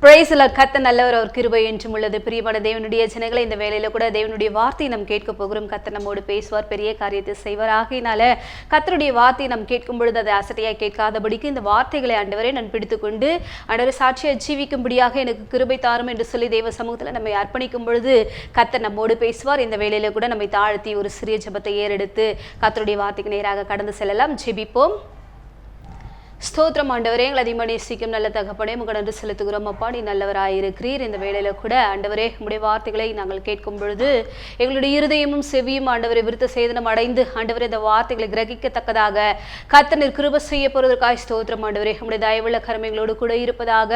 Praise the Lord. கர்த்தர் நல்லவர், அவர் கிருபை என்றும் உள்ளது. பிரியமான தேவனுடைய ஜனங்களை, இந்த வேளையில கூட தேவனுடைய வார்த்தையை நாம் கேட்க போகிறோம். கர்த்தர் நம்மோடு பேசுவார், பெரிய காரியத்தை செய்வார். ஆகையினால கர்த்தருடைய வார்த்தையை நாம் கேட்கும் பொழுது அதை அசட்டையாய் கேட்காதபடிக்கு இந்த வார்த்தைகளை ஆண்டவரை நான் பிடித்துக்கொண்டு ஆண்டவரை சாட்சியை ஜீவிக்கும்படியாக எனக்கு கிருபை தாரும் என்று சொல்லி தேவ சமூகத்தில் நம்மை அர்ப்பணிக்கும் பொழுது கர்த்தர் நம்மோடு பேசுவார். இந்த வேளையில கூட நம்மை தாழ்த்தி ஒரு சிறிய ஜெபத்தை ஏறெடுத்து கர்த்தருடைய வார்த்தைக்கு நேராக கடந்து செல்லலாம். ஜெபிப்போம். ஸ்தோத்திரம் ஆண்டவரே, எங்களை அதிகமாக நேசிக்கும் நல்ல தகப்பனே, உங்கள் நன்றி செலுத்துகிறோம். அப்பா, நீ நல்லவராயிருக்கிறீர். இந்த வேளையில கூட ஆண்டவரே உம்முடைய வார்த்தைகளை நாங்கள் கேட்கும் பொழுது எங்களுடைய இருதயமும் செவியும் ஆண்டவரை விருத்த சேதனம் அடைந்து ஆண்டவரே இந்த வார்த்தைகளை கிரகிக்கத்தக்கதாக கர்த்தர் கிருபை செய்ய போவதற்காக ஸ்தோத்திரம் ஆண்டவரே. உம்முடைய தயவுள்ள கருமைகளோடு கூட இருப்பதாக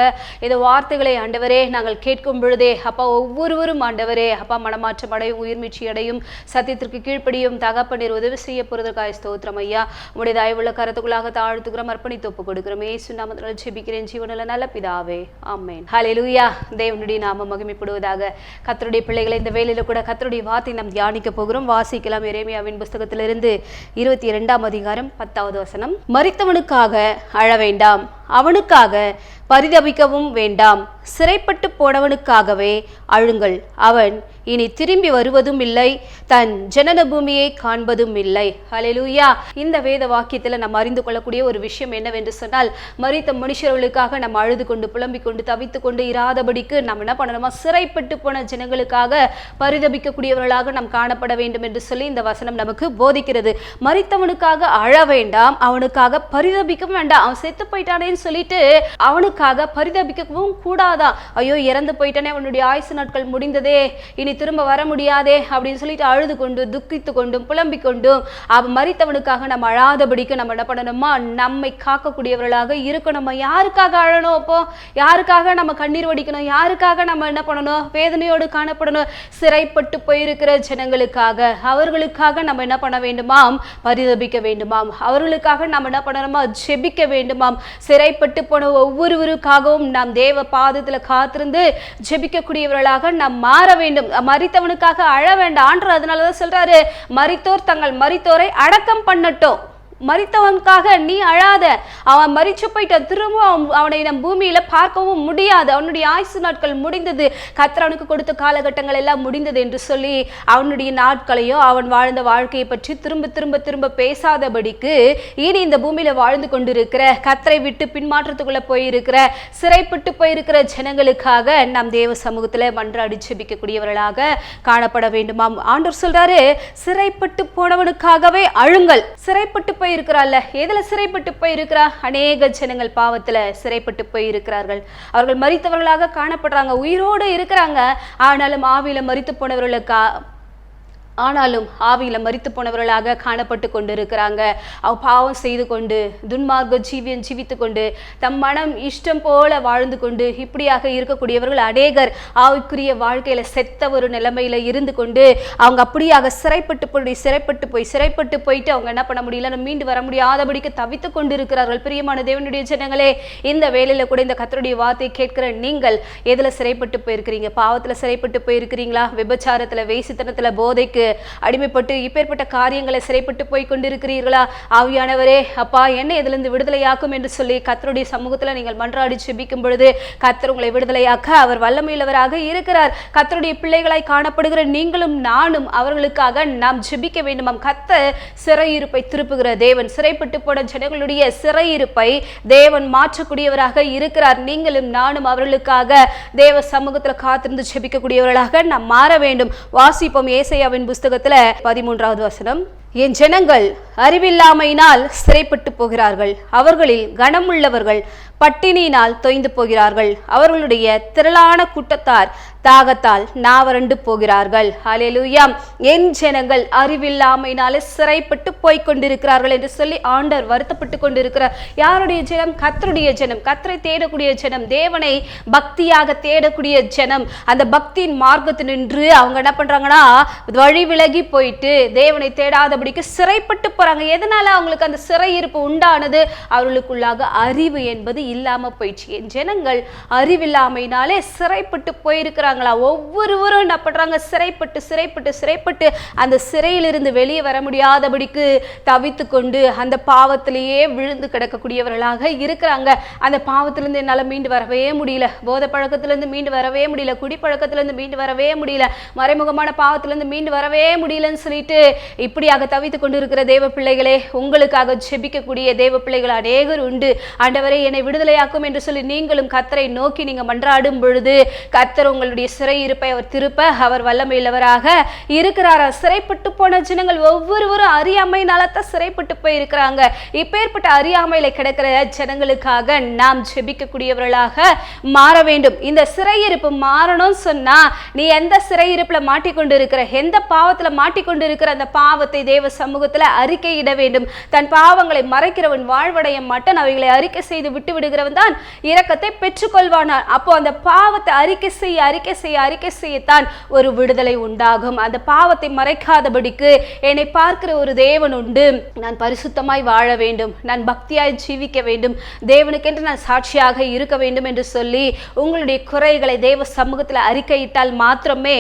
இந்த வார்த்தைகளை ஆண்டவரே நாங்கள் கேட்கும் பொழுதே அப்பா ஒவ்வொருவரும் ஆண்டவரே அப்பா மனமாற்றம் அடையும், உயிர்மீட்சி அடையும், சத்தியத்திற்கு கீழ்ப்படியும் தகப்பனீர் உதவி செய்ய போவதற்காக ஸ்தோத்திரம் ஐயா. உம்முடைய தயவுள்ள கருத்துக்குள்ளாக தாழ்த்துக்கிறோம், அர்ப்பணித்து கொடுக்கிறோம். இயேசு நாமத்தில் ஜெபிக்கிறேன் ஜீவனுள்ள நல்ல பிதாவே, ஆமென். ஹல்லேலூயா. தேவனுடைய நாமம் மகிமைப்படுவதாக. கர்த்தருடைய பிள்ளைகளை, இந்த வேளையில கூட கர்த்தருடைய வார்த்தை நாம் தியானிக்க போகிறோம். வாசிக்கலாம். எரேமியாவின் புத்தகத்திலிருந்து 22ஆம் அதிகாரம் 10வது வசனம். மரித்தவனுக்காக அழ வேண்டாம், அவனுக்காக பரிதபிக்கவும் வேண்டாம், சிறைப்பட்டு போனவனுக்காகவே அழுங்கள். அவன் இனி திரும்பி வருவதும் இல்லை, தன் ஜனன பூமியை காண்பதும் இல்லை. ஹல்லேலூயா. இந்த வேத வாக்கியத்தில் நம்ம அறிந்து கொள்ளக்கூடிய ஒரு விஷயம் என்னவென்று சொன்னால், மரித்த மனுஷர்களுக்காக நம்ம அழுது கொண்டு புலம்பிக் கொண்டு தவித்து கொண்டு இராதபடிக்கு நம்ம என்ன பண்ணணுமா, சிறைப்பட்டு போன ஜனங்களுக்காக பரிதபிக்கக்கூடியவர்களாக நாம் காணப்பட வேண்டும் என்று சொல்லி இந்த வசனம் நமக்கு போதிக்கிறது. மரித்தவனுக்காக அழ வேண்டாம், அவனுக்காக பரிதபிக்கவும் வேண்டாம். அவன் செத்து போயிட்டானேன்னு சொல்லிட்டு அவனுக்காக பரிதபிக்கவும் கூடாதா. ஐயோ இறந்து போயிட்டானே, அவனுடைய ஆயுசு நாட்கள் முடிந்ததே, இனி திரும்ப வர முடியாதே அப்படின்னு சொல்லிட்டு அழுது கொண்டு துக்கித்து கொண்டும் புலம்பிக் கொண்டும் அவன் மரித்தவனுக்காக நம்ம அழாதபடிக்கு நம்ம என்ன பண்ணணுமா, நம்மை காக்கக்கூடியவர்களாக இருக்கணும். யாருக்காக அழணும்? அப்போ யாருக்காக நம்ம கண்ணீர் வடிக்கணும்? யாருக்காக நம்ம என்ன பண்ணணும், வேதனையோடு காணப்படணும்? சிறைப்பட்டு போயிருக்கிற ஜனங்களுக்காக, அவர்களுக்காக நம்ம என்ன பண்ண வேண்டுமாம், பரிதபிக்க வேண்டுமாம். அவர்களுக்காக நம்ம என்ன பண்ணணுமா, ஜெபிக்க வேண்டுமாம். சிறைப்பட்டு போன ஒவ்வொருவருக்காகவும் நாம் தேவ பாதத்துல காத்திருந்து ஜெபிக்கக்கூடியவர்களாக நாம் மாற வேண்டும். மரித்தவனுக்காக அழ வேண்டாம். ஆண்டவர் அதனாலதான் சொல்றாரு, மரித்தோர் தங்கள் மரித்தோரை அடக்கம் பண்ணட்டும். மரித்தவனுக்காக நீ அழாத. அவன் மரிச்சு போயிட்ட, திரும்ப அவனை நம் பூமியில பார்க்கவும் முடியாது. அவனுடைய ஆயுசு நாட்கள் முடிந்தது, கர்த்தர் அவனுக்கு கொடுத்த காலகட்டங்கள் எல்லாம் முடிந்தது என்று சொல்லி அவனுடைய நாட்களையோ அவன் வாழ்ந்த வாழ்க்கையை பற்றி திரும்ப திரும்ப திரும்ப பேசாதபடிக்கு இனி இந்த பூமியில வாழ்ந்து கொண்டிருக்கிற, கர்த்தரை விட்டு பின்மாற்றத்துக்குள்ள போயிருக்கிற, சிறைப்பட்டு போயிருக்கிற ஜனங்களுக்காக நாம் தேவ சமூகத்துல மன்றாடி ஜெபிக்கக்கூடியவர்களாக காணப்பட வேண்டுமாம். ஆண்டவர் சொல்றாரு, சிறைப்பட்டு போனவனுக்காகவே அழுங்கள். சிறைப்பட்டு இருக்கிறாள். எதுல சிறைப்பட்டு போயிருக்கிறா? அநேக ஜனங்கள் பாவத்துல சிறைப்பட்டு போயிருக்கிறார்கள். அவர்கள் மரித்தவர்களாக காணப்படுறாங்க, உயிரோடு இருக்கிறாங்க. ஆனாலும் ஆவியில மரித்து மரித்து போனவர்களாக காணப்பட்டு கொண்டிருக்கிறாங்க. அவ பாவம் செய்து கொண்டு துன்மார்க்க ஜீவியம் ஜீவித்து கொண்டு தம் மனம் இஷ்டம் போல வாழ்ந்து கொண்டு இப்படியாக இருக்கக்கூடியவர்கள் அநேகர் ஆவிக்குரிய வாழ்க்கையில செத்த ஒரு நிலைமையில இருந்து கொண்டு அவங்க அப்படியாக சிறைப்பட்டு போயிட்டு அவங்க என்ன பண்ண முடியல, மீண்டு வர முடியாதபடிக்கு தவித்து கொண்டு இருக்கிறார்கள். பிரியமான தேவனுடைய ஜனங்களே, இந்த வேளையில கூட இந்த கர்த்தருடைய வார்த்தை கேட்கிற நீங்கள் எதுல சிறைப்பட்டு போயிருக்கிறீங்க? பாவத்துல சிறைப்பட்டு போயிருக்கிறீங்களா? விபச்சாரத்துல, வேசித்தனத்துல, போதைக்கு அடிமைப்பட்டு இப்பேற்பட்ட காரியங்களை சிறைப்பட்டு போய் கொண்டிருக்கிறீர்களா? ஆவியானவரே அப்பா என்ன இதிலிருந்து விடுதலையாக்கும் என்று சொல்லி கர்த்தருடைய சமூகத்துல நீங்கள் மன்றாடி ஜெபிக்கும் பொழுது கர்த்தர் உங்களை விடுதலையாக்க அவர் வல்லமையுள்ளவராக இருக்கிறார். கர்த்தருடைய பிள்ளைகளாய் காணப்படுகிற நீங்களும் நானும் அவர்களுக்காக நாம் ஜெபிக்க வேண்டுமாம். கர்த்தர் சிறையிருப்பை திருப்புகிற தேவன். சிறைப்பட்டு போன ஜனங்களுடைய சிறையிருப்பை தேவன் மாற்றக்கூடியவராக இருக்கிறார். நீங்களும் நானும் அவர்களுக்காக தேவ சமூகத்துல காத்திருந்து ஜெபிக்கக்கூடியவர்களாக நாம் மாற வேண்டும். வாசிப்போம். ஏசாயாவின் புஸ்தகத்துல 13வது வசனம். என் ஜனங்கள் அறிவில்லாமையினால் சிறைப்பட்டு போகிறார்கள், அவர்களில் கனமுள்ளவர்கள் பட்டினியினால் தொய்ந்து போகிறார்கள், அவர்களுடைய திரளான கூட்டத்தார் தாகத்தால் நாவறண்டு போகிறார்கள். ஹல்லேலூயா. என் ஜனங்கள் அறிவில்லாமையினால சிறைப்பட்டு போய்கொண்டிருக்கிறார்கள் என்று சொல்லி ஆண்டவர் வருத்தப்பட்டு கொண்டிருக்கிறார். யாருடைய ஜனம்? கர்த்தருடைய ஜனம், கர்த்தரை தேடக்கூடிய ஜனம், தேவனை பக்தியாக தேடக்கூடிய ஜனம். அந்த பக்தியின் மார்க்கத்தினின்று அவங்க என்ன பண்றாங்கன்னா, வழி விலகி போயிட்டு தேவனை தேடாதபடிக்கு சிறைப்பட்டு போறாங்க. எதனால அவங்களுக்கு அந்த சிறையிருப்பு உண்டானது? அவர்களுக்குள்ளாக அறிவு என்பது இல்லாம போயிடுச்சு. என் ஜனங்கள் அறிவில்லாமையினாலே சிறைப்பட்டு போயிருக்கிறாங்க. இருக்கிறாங்களா? ஒவ்வொருவரும் என்ன பண்றாங்க? சிறைப்பட்டு சிறைப்பட்டு சிறைப்பட்டு அந்த சிறையிலிருந்து வெளியே வர முடியாதபடிக்கு தவித்து கொண்டு அந்த பாவத்திலேயே விழுந்து கிடக்கக்கூடியவர்களாக இருக்கிறாங்க. அந்த பாவத்திலிருந்து என்னால் மீண்டு வரவே முடியல, போதை பழக்கத்திலிருந்து மீண்டு வரவே முடியல, குடிப்பழக்கத்திலிருந்து மீண்டு வரவே முடியல, மறைமுகமான பாவத்திலிருந்து மீண்டு வரவே முடியலன்னு சொல்லிட்டு இப்படியாக தவித்து கொண்டு இருக்கிற தேவ பிள்ளைகளே, உங்களுக்காக ஜெபிக்கக்கூடிய தேவ பிள்ளைகள் அநேகர் உண்டு. ஆண்டவரே என்னை விடுதலையாக்கும் என்று சொல்லி நீங்களும் கர்த்தரை நோக்கி நீங்க மன்றாடும் பொழுது கர்த்தர் உங்களுடைய சிறை இருப்பை அவர் திருப்ப அவர் வல்லமையுள்ளவராக இருக்கிறாரா? சிறைப்பட்டு போன ஜனங்கள் ஒவ்வொருவரும் அறியாமையினால்தான் சிறைப்பட்டு போய் இருக்கிறாங்க. இப்பேற்பட்ட அறியாமையில கிடக்கிற ஜனங்களுக்காக நாம் ஜெபிக்கக்கூடியவர்களாக மாற வேண்டும். இந்த சிறையிருப்பு மாறணும்னு சொன்னா நீ எந்த சிறையிருப்புல மாட்டிக்கொண்டு இருக்கிற, எந்த பாவத்துல மாட்டிக்கொண்டு இருக்கிற, அந்த பாவத்தை தேவ சமூகத்துல அறிக்கையிட வேண்டும். தன் பாவங்களை மறைக்கிறவன் வாழ்வடைய மாட்டான், அவைகளை அறிக்கை செய்து விட்டு விடுகிறவன் தான் இரக்கத்தை பெற்றுக்கொள்வானான். அப்போ அந்த பாவத்தை அறிக்கை செய்ய அறிக்கை செய்ய அறிக்கை செய்யத்தான் ஒரு விடுதலை உண்டாகும். அந்த பாவத்தை மறைக்காதபடிக்கு என்னை பார்க்கிற ஒரு தேவன் உண்டு, நான் பரிசுத்தமாய் வாழ வேண்டும், நான் பக்தியாய் ஜீவிக்க வேண்டும், தேவனுக்கென்று நான் சாட்சியாக இருக்க வேண்டும் என்று சொல்லி உங்களுடைய குறைகளை தேவ சமூகத்தில் அறிக்கையிட்டால் மாத்திரமே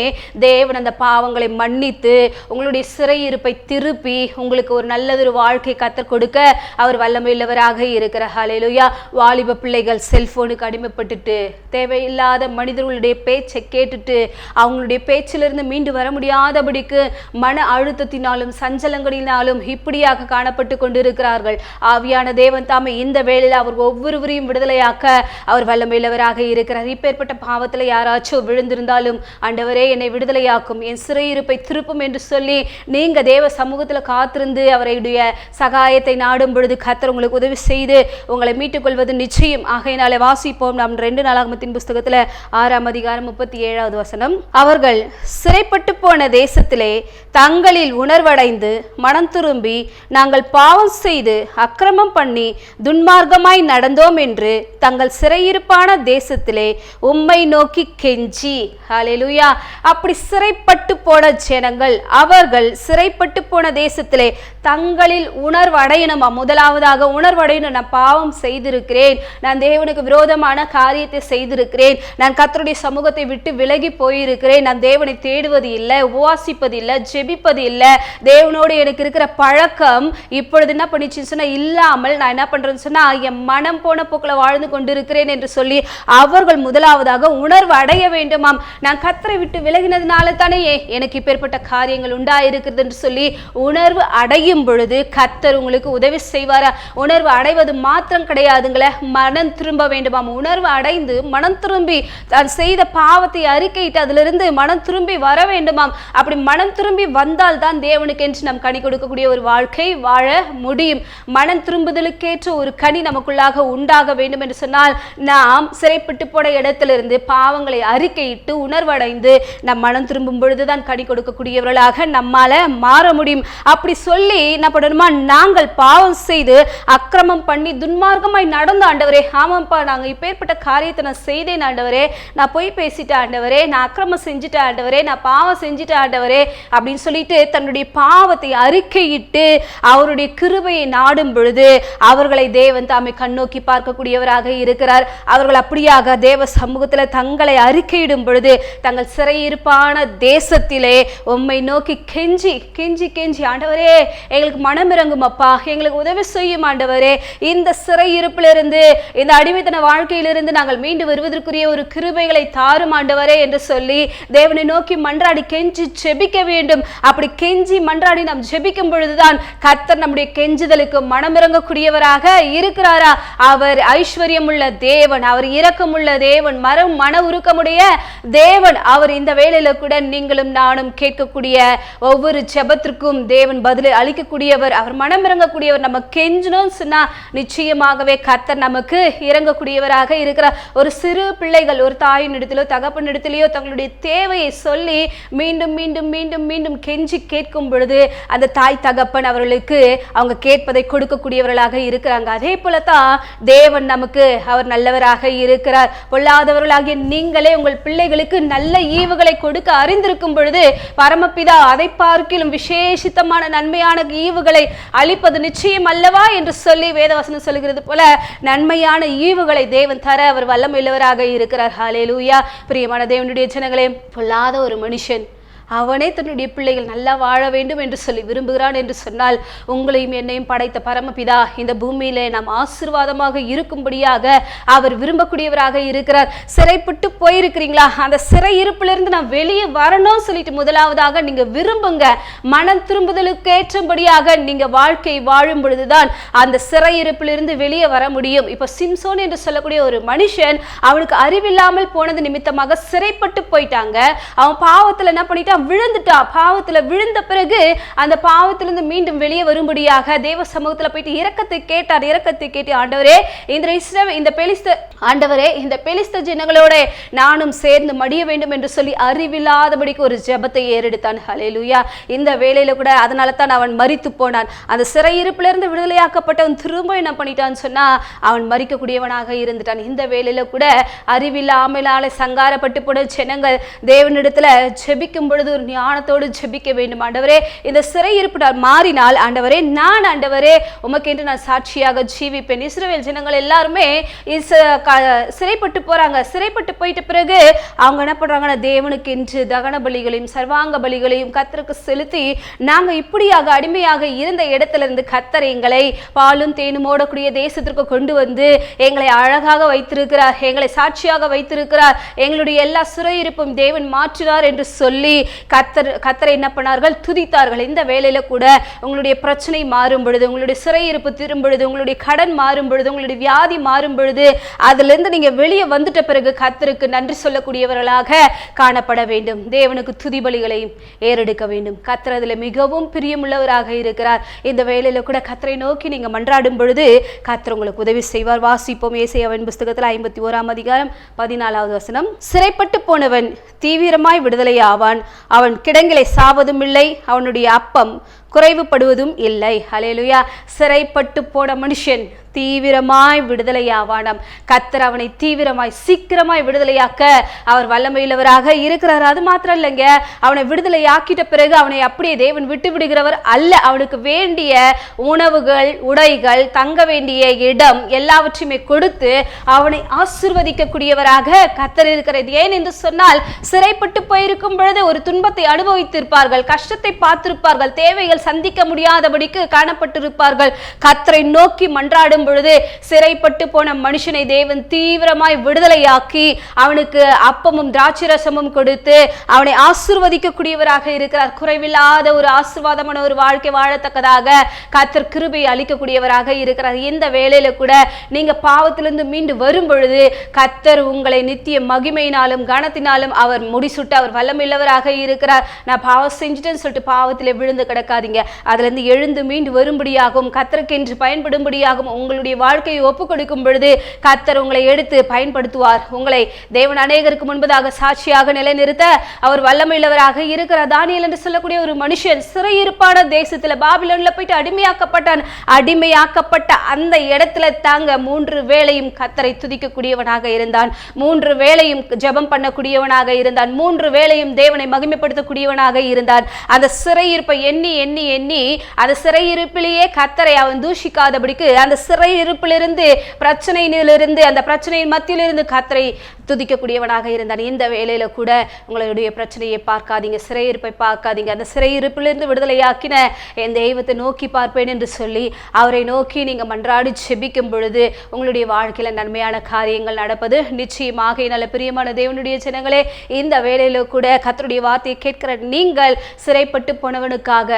தேவன் அந்த பாவங்களை மன்னித்து உங்களுடைய சிறையிருப்பை திருப்பி உங்களுக்கு ஒரு நல்லதொரு வாழ்க்கை கற்றுக் கொடுக்க அவர் வல்லமையுள்ளவராக இருக்கிறார். ஹல்லேலூயா. வாலிப பிள்ளைகள் செல்போனுக்கு அடிமைப்பட்டுட்டு தேவையில்லாத மனிதர்களுடைய பேச்சை கேட்டுட்டு அவங்களுடைய பேச்சிலிருந்து மீண்டு வர முடியாதபடிக்கு மன அழுத்தத்தினாலும் சஞ்சலங்களினாலும் இப்படியாக காணப்பட்டு கொண்டிருக்கிறார்கள். ஆவியான தேவன் தாமே இந்த வேளையில் அவர் ஒவ்வொருவரையும் விடுதலையாக்க அவர் வல்லமையுள்ளவராக இருக்கிறார். இப்பேற்பட்ட பாவத்தில் யாராச்சும் விழுந்திருந்தாலும் ஆண்டவரே என்னை விடுதலையாக்கும், என் சிறையிருப்பை திருப்பும் என்று சொல்லி நீங்க தேவ சமூகத்தில் காத்திருந்து அவருடைய சகாயத்தை நாடும் பொழுது கர்த்தர் உங்களுக்கு உதவி செய்து உங்களை மீட்டுக் கொள்வது நிச்சயம். ஆகையினாலே வாசிப்போம் நாம் 2 நாளாகமத்தின் புஸ்தகத்தில் 6ஆம் அதிகாரம் 37வது வசனம். அவர்கள் சிறைப்பட்டு போன தேசத்திலே தங்களில் உணர்வடைந்து மனம் திரும்பி நாங்கள் பாவம் செய்து அக்கிரமம் பண்ணி துன்மார்க்கமாய் நடந்தோம் என்று தங்கள் சிறையிருப்பான தேசத்திலே உம்மை நோக்கி கெஞ்சி. ஹல்லேலூயா. அப்படி சிறைப்பட்டு போன ஜனங்கள் அவர்கள் சிறைப்பட்டு போன தேசத்திலே தங்களில் உணர்வடையணுமா? முதலாவதாக உணர்வடையணும். நான் பாவம் செய்திருக்கிறேன், நான் தேவனுக்கு விரோதமான காரியத்தை செய்திருக்கிறேன், நான் கர்த்தருடைய சமூகத்தை விட்டு விலகி போயிருக்கிறேன், நான் தேவனை தேடுவது இல்லை, உபவாசிப்பது இல்லை, ஜெபிப்பது இல்லை, தேவனோடு எனக்கு இருக்கிற பழக்கம் இப்பொழுது என்ன பண்ணிச்சுன்னு சொன்னா இல்லாமல் நான் என்ன பண்றேன்னு சொன்னா என் மனம் போன போக்கில் வாழ்ந்து கொண்டிருக்கிறேன் என்று சொல்லி அவர்கள் முதலாவதாக உணர்வு அடைய வேண்டுமாம். நான் கர்த்தரை விட்டு விலகினதுனால தானே எனக்கு இப்பேற்பட்ட காரியங்கள் உண்டாயிருக்கிறது என்று சொல்லி உணர்வு அடையும் பொழுது கர்த்தர் உங்களுக்கு உதவி செய்வாரா? உணர்வு அடைவது மாத்திரம் கிடையாதுங்களே, மனம் திரும்ப வேண்டுமாம். உணர்வு அடைந்து மனம் திரும்பி தான் செய்த பாவத்தை அறிக்கையிட்டு அதிலிருந்து மனம் திரும்பி வர வேண்டுமாம். அப்படி மனம் திரும்பி வந்தால் தான் தேவனுக்கு என்று நாம் கனி கொடுக்கக்கூடிய ஒரு வாழ்க்கை வாழ முடியும். மனம் திரும்புதலுக்கேற்ற ஒரு கனி நமக்குள்ளாக உண்டாக வேண்டும் என்று சொன்னால் நாம் சிறைப்பட்டு போன இடத்திலிருந்து பாவங்களை அறிக்கையிட்டு உணர்வடைந்து நம் மனம் திரும்பும் பொழுதுதான் கனி கொடுக்கக்கூடியவர்களாக நம்மால மாற முடியும். அப்படி சொல்லி என்ன பண்ணணுமா? நாங்கள் பாவம் செய்து அக்கிரமம் பண்ணி துன்மார்க்கமாய் நடந்த ஆண்டவரே, ஆமாப்பா நாங்கள் இப்பேற்பட்ட காரியத்தை நான் செய்தேன் ஆண்டவரே, நான் பொய் பேசிட்டேன் ஆண்டவரே, நான் அக்கிரமம் செஞ்சுட்டேன் ஆண்டவரே, நான் பாவம் செஞ்சுட்டேன் ஆண்டவரே அப்படின்னு சொல்லிட்டு தன்னுடைய பாவத்தை அறிக்கையிட்டு அவருடைய கிருபையை நாடும் பொழுது அவர்களை தேவன் தாமே கண்ணோக்கி பார்க்கக்கூடியவராக இருக்கிறார். அவர்கள் அப்படியாக தேவ சமூகத்தில் தங்களை அறிக்கையிடும் பொழுது தங்கள் சிறையிருப்பான தேசத்திலே உம்மை நோக்கி கெஞ்சி கெஞ்சி கெஞ்சி ஆண்டவரே எங்களுக்கு மனம் இறங்கும் அப்பா, எங்களுக்கு உதவி செய்யும் ஆண்டவரே, இந்த சிறையிருப்பிலிருந்து இந்த அடிமைத்தன வாழ்க்கையிலிருந்து நாங்கள் மீண்டு வருவதற்குரிய ஒரு கிருபைகளை தாரும் ஆண்டவரே என்று சொல்லி தேவனை நோக்கி மன்றாடி கெஞ்சி ஜெபிக்க வேண்டும். அப்படி கெஞ்சி மன்றாடி நாம் ஜெபிக்கும் பொழுதுதான் கர்த்தர் நம்முடைய கெஞ்சுதலுக்கு மனமிறங்கக்கூடியவராக இருக்கிறாரா? அவர் ஐஸ்வர்யம் உள்ள தேவன், அவர் இரக்கமுள்ள தேவன், மன உருக்கமுடைய தேவன். அவர் இந்த வேளையில கூட நீங்களும் நானும் கேட்கக்கூடிய ஒவ்வொரு ஜெபத்திற்கும் தேவன் பதிலை அளிக்கக்கூடியவர், அவர் மனம் இறங்கக்கூடியவர். நம்ம கெஞ்சணும்னு சொன்னா நிச்சயமாகவே கர்த்தர் நமக்கு இறங்கக்கூடியவராக இருக்கிறார். ஒரு சிறு பிள்ளைகள் ஒரு தாயின் இடத்திலோ தகப்பன் இடத்திலேயோ தங்களுடைய தேவையை சொல்லி மீண்டும் மீண்டும் மீண்டும் மீண்டும் கெஞ்சி கேட்கும் பொழுது அந்த தாய் தகப்பன் அவர்களுக்கு அவங்க கேட்பதை கொடுக்கக்கூடியவர்களாக இருக்கிறாங்க. அதே போலதான் தேவன் நமக்கு அவர் நல்லவராக இருக்கிறார். பொல்லாதவர்களாகிய நீங்களே உங்கள் பிள்ளைகளுக்கு நல்ல ஈவுகளை கொடுக்க அறிந்திருக்கும் பொழுது பரமபிதா அதை பார்க்கிலும் விசேஷித்தமான நன்மையான ஈவுகளை அளிப்பது நிச்சயம் அல்லவா என்று சொல்லி வேதவசனம் சொல்கிறது போல நன்மையான ஈவுகளை தேவன் தர அவர் வல்லமையுள்ளவராக இருக்கிறார். ஹல்லேலூயா. பிரிய பிரியமான தேவனுடைய ஜனங்களே, பொல்லாத ஒரு மனுஷன் அவனே தன்னுடைய பிள்ளைகள் நல்லா வாழ வேண்டும் என்று சொல்லி விரும்புகிறான் என்று சொன்னால், உங்களையும் என்னையும் படைத்த பரமபிதா இந்த பூமியிலே நாம் ஆசீர்வாதமாக இருக்கும்படியாக அவர் விரும்பக்கூடியவராக இருக்கிறார். சிறைப்பட்டு போயிருக்கிறீங்களா? அந்த சிறை இருப்பிலிருந்து நான் வெளியே வரணும் சொல்லிட்டு முதலாவதாக நீங்க விரும்புங்க. மனம் திரும்புதலுக்கு ஏற்றபடியாக நீங்க வாழ்க்கை வாழும் பொழுதுதான் அந்த சிறை இருப்பிலிருந்து வெளியே வர முடியும். இப்ப சிம்சோன் என்று சொல்லக்கூடிய ஒரு மனுஷன், அவனுக்கு அறிவில்லாமல் போனது நிமித்தமாக சிறைப்பட்டு போயிட்டாங்க. அவன் பாவத்துல என்ன பண்ணிட்டான்? விழுந்துட்டா. பாவத்துல விழுந்த பிறகு அந்த பாவத்திலிருந்து மீண்டும் வெளியே வரும்படியாக தேவ சமூகத்துல போயிட்டு இரக்கத்தை கேட்டார். இரக்கத்தை கேட்டு, ஆண்டவரே இந்த பெலிஸ்த ஜனங்களோட நானும் சேர்ந்து மடிய வேண்டும் என்று சொல்லி அறிவில்லாதபடிக்கு ஒரு ஜெபத்தை ஏறெடுத்தான். ஹல்லேலூயா. இந்த வேளையில கூட அதனால தான் அவன் மரித்து போனான். அந்த சிறையிருப்பிலிருந்து விடுதலையாக்கப்பட்டவன் திரும்ப என்ன பண்ணிட்டான்னு சொன்னா, அவன் மரிக்கக்கூடியவனாக இருந்துட்டான். இந்த வேளையில கூட அறிவில்லாமலால சங்காரப்பட்டு போன ஜனங்கள் தேவனிடத்துல ஜெபிக்கும் பொழுது ஒரு ஞானத்தோடு ஜெபிக்க வேண்டும். ஆண்டவரே, இந்த சிறையிருப்பு மாறினால் ஆண்டவரே, நான் ஆண்டவரே உமக்கென்று நான் சாட்சியாக ஜீவிப்பேன். இஸ்ரவேல் ஜனங்கள் எல்லாருமே சிறைப்பட்டு போறாங்க. சிறைப்பட்டு போயிட்ட பிறகு அவங்க என்ன பண்றாங்கன்னா, தேவனுக்கு என்று தகன பலிகளையும் சர்வாங்க பலிகளையும் கர்த்தருக்கு செலுத்தி, நாங்க இப்படியாக அடிமையாக இருந்த இடத்துல இருந்து கர்த்தர் எங்களை பாலும் தேனும் ஓடக்கூடிய தேசத்திற்கு கொண்டு வந்து எங்களை அழகாக வைத்திருக்கிறார், எங்களை சாட்சியாக வைத்திருக்கிறார், எங்களுடைய எல்லா சிறையிருப்பும் தேவன் மாற்றினார் என்று சொல்லி கர்த்தரை என்ன பண்ணார்கள்? துதித்தார்கள். இந்த வேளையில கூட உங்களுடைய பிரச்சனை மாறும் பொழுது, உங்களுடைய சிறையிருப்பு தீரும் பொழுது, உங்களுடைய கடன் மாறும் பொழுது, உங்களுடைய வியாதி மாறும் பொழுது, அதுல இருந்து நீங்க வெளியே வந்துட்ட பிறகு கர்த்தருக்கு நன்றி சொல்லக்கூடியவர்களாக காணப்பட வேண்டும். தேவனுக்கு துதி பலிகளையும் ஏறெடுக்க வேண்டும். கர்த்தர் அதுல மிகவும் பிரியமுள்ளவராக இருக்கிறார். இந்த வேளையில கூட கர்த்தரை நோக்கி நீங்க மன்றாடும் பொழுது கர்த்தர் உங்களுக்கு உதவி செய்வார். வாசிப்போம். ஏசாயாவின் புத்தகத்தில் 51 அதிகாரம் 14வது வசனம். சிறைப்பட்டு போனவன் தீவிரமாய் விடுதலை ஆவான், அவன் கிடங்கிலே சாவதும் இல்லை, அவனுடைய அப்பம் குறைவுபடுவதும் இல்லை. ஹல்லேலூயா. சிறைப்பட்டு போன மனுஷன் தீவிரமாய் விடுதலையாவானாம். கர்த்தர் அவனை தீவிரமாய் சீக்கிரமாய் விடுதலையாக்க அவர் வல்லமையுள்ளவராக இருக்கிறார். அது மாத்திரம் இல்லைங்க, அவனை விடுதலையாக்கிட்ட பிறகு அவனை அப்படியே தேவன் விட்டு விடுகிறவர் அல்ல. அவனுக்கு வேண்டிய உணவுகள், உடைகள், தங்க வேண்டிய இடம் எல்லாவற்றையுமே கொடுத்து அவனை ஆசீர்வதிக்கக்கூடியவராக கர்த்தர் இருக்கிறது. ஏன் என்று சொன்னால், சிறைப்பட்டு போயிருக்கும் பொழுது ஒரு துன்பத்தை அனுபவித்திருப்பார்கள், கஷ்டத்தை பார்த்திருப்பார்கள், தேவைகள் சந்திக்க முடியாதபடிக்கு காணப்பட்டிருப்பார்கள். கர்த்தரை நோக்கி மன்றாடும் பொழுது சிறைப்பட்டு போன மனுஷனை தேவன் தீவிரமாய் விடுதலையாக்கி அவனுக்கு அப்பமும் திராட்சரசமும் கொடுத்து அவனை ஆசீர்வதிக்கக்கூடியவராக இருக்கிறார். குறைவில்லாத ஒரு ஆசீர்வாதமான ஒரு வாழ்க்கை வாழத்தக்கதாக கர்த்தர் கிருபை அளிக்கக்கூடியவராக இருக்கிறார். இந்த வேளையில கூட நீங்க பாவத்திலிருந்து மீண்டு வரும் பொழுது கர்த்தர் உங்களை நித்திய மகிமையினாலும் கனத்தினாலும் அவர் முடிசூட்ட அவர் வல்லமையுள்ளவராக இருக்கிறார். நான் பாவம் செஞ்சுட்டேன்னு சொல்லிட்டு பாவத்திலே விழுந்து கிடக்காதீங்க. அதுல இருந்து எழுந்து மீண்டு வரும்படியாகவும் கர்த்தருக்கென்று பயன்படும்படியாகவும் உங்களுடைய வாழ்க்கையை ஒப்பு கொடுக்கும் பொழுது கர்த்தர் உங்களை எடுத்து பயன்படுத்துவார். உங்களை தேவன் அநேகருக்கு முன்பதாக சாட்சியாக நிலைநிறுத்த அவர் வல்லமையுள்ளவராக இருக்கிறார். தானியேல் என்று சொல்லக்கூடிய ஒரு மனுஷன் சிறையிருப்பான தேசத்துல பாபிலோன்ல போயிட்டு அடிமையாக்கப்பட்டான். அடிமையாக்கப்பட்ட அந்த இடத்துல தாங்க 3 வேளையும் கர்த்தரை துதிக்கக்கூடியவனாக இருந்தான், 3 வேளையும் ஜெபம் பண்ணக்கூடியவனாக இருந்தான், 3 வேளையும் தேவனை மகிமைப்படுத்தக்கூடியவனாக இருந்தான். அந்த சிறையிருப்பை எண்ணி எண்ணி எண்ணி அந்த சிறையிருப்பிலேயே கர்த்தரை அவன் தூஷிக்காதபடிக்கு அந்த சிறையிருப்பிலிருந்து பிரச்சனையிலிருந்து அந்த பிரச்சனையின் மத்தியிலிருந்து கர்த்தரை துதிக்கக்கூடியவனாக இருந்தான். இந்த வேளையில கூட உங்களுடைய பிரச்சனையை பார்க்காதீங்க, சிறையிருப்பை பார்க்காதீங்க. அந்த சிறையிருப்பிலிருந்து விடுதலையாக்கின என் தெய்வத்தை நோக்கி பார்ப்பேன் என்று சொல்லி அவரை நோக்கி நீங்க மன்றாடி ஜெபிக்கும் பொழுது உங்களுடைய வாழ்க்கையில நன்மையான காரியங்கள் நடப்பது நிச்சயமாக. நல்ல பிரியமான தேவனுடைய ஜனங்களே, இந்த வேளையில கூட கர்த்தருடைய வார்த்தையை கேட்கிற நீங்கள் சிறைப்பட்டு போனவனுக்காக,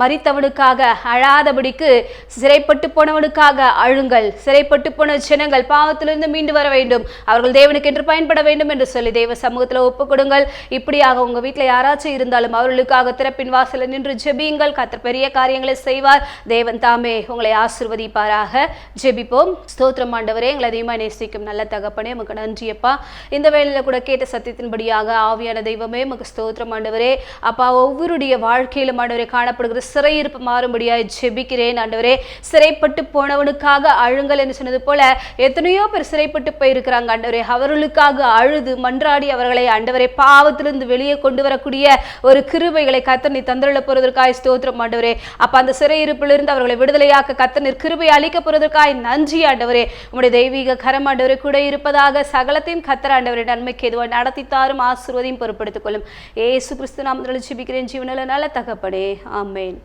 மரித்தவனுக்காக அழாதபடிக்கு சிறைப்பட்டு போனவனுக்காக அழுங்கள். சிறைப்பட்டு போன ஜனங்கள் பாவத்திலிருந்து மீண்டு வர வேண்டும், அவர்கள் தேவனுக்கு என்று பயன்பட வேண்டும் என்று சொல்லி தேவ சமூகத்தில் ஒப்புக் கொடுங்கள். இப்படியாக உங்க வீட்டில் யாராச்சும் இருந்தாலும் அவர்களுக்காக திறப்பின் வாசலில் நின்று ஜெபியுங்கள். கர்த்தர் பெரிய காரியங்களை செய்வார். தேவன் தாமே உங்களை ஆசீர்வதிப்பாராக. ஜெபிப்போம். ஸ்தோத்திரம் ஆண்டவரே, எங்களை அதிகமாக நேசிக்கும் நல்ல தகப்பனே, உமக்கு நன்றியப்பா. இந்த வேளையில கூட கேட்ட சத்தியத்தின்படியாக ஆவியான தெய்வமே உமக்கு ஸ்தோத்திரம் ஆண்டவரே. அப்பா, ஒவ்வொருடைய வாழ்க்கையிலும் ஆண்டவரே காணப்படுகிற சிறையிருப்பு மாறும்படியாய் ஜெபிக்கிறேன் ஆண்டவரே. சிறைப்பட்டு போனவனுக்காக அழுங்கள் என்று சொன்னது போல எத்தனையோ பேர் சிறைப்பட்டு போயிருக்கிறாங்க ஆண்டவரே. அவர்களுக்காக அழுது மன்றாடி அவர்களை ஆண்டவரே பாவத்திலிருந்து வெளியே கொண்டு வரக்கூடிய ஒரு கிருபைகளை கர்த்தர் நீ தந்துள்ள போறதற்காய் ஸ்தோத்திரம் ஆண்டவரே. அப்ப அந்த சிறையிருப்பிலிருந்து அவர்களை விடுதலையாக்க கர்த்தர் நீர் கிருபை அளிக்க போறதற்காய் நன்றி ஆண்டவரே. உம்முடைய தெய்வீக கரம் ஆண்டவரே கூட இருப்பதாக சகலத்தையும் கர்த்தர் ஆண்டவரே நன்மைக்கு எதுவாக நடத்தி தாரும், ஆசீர்வதியும் பொறுப்படுத்திக் கொள்ளும். இயேசு கிறிஸ்து நாமத்தில் ஜெபிக்கிறேன் ஜீவனுள்ள நல்ல தகப்பனே, ஆமென்.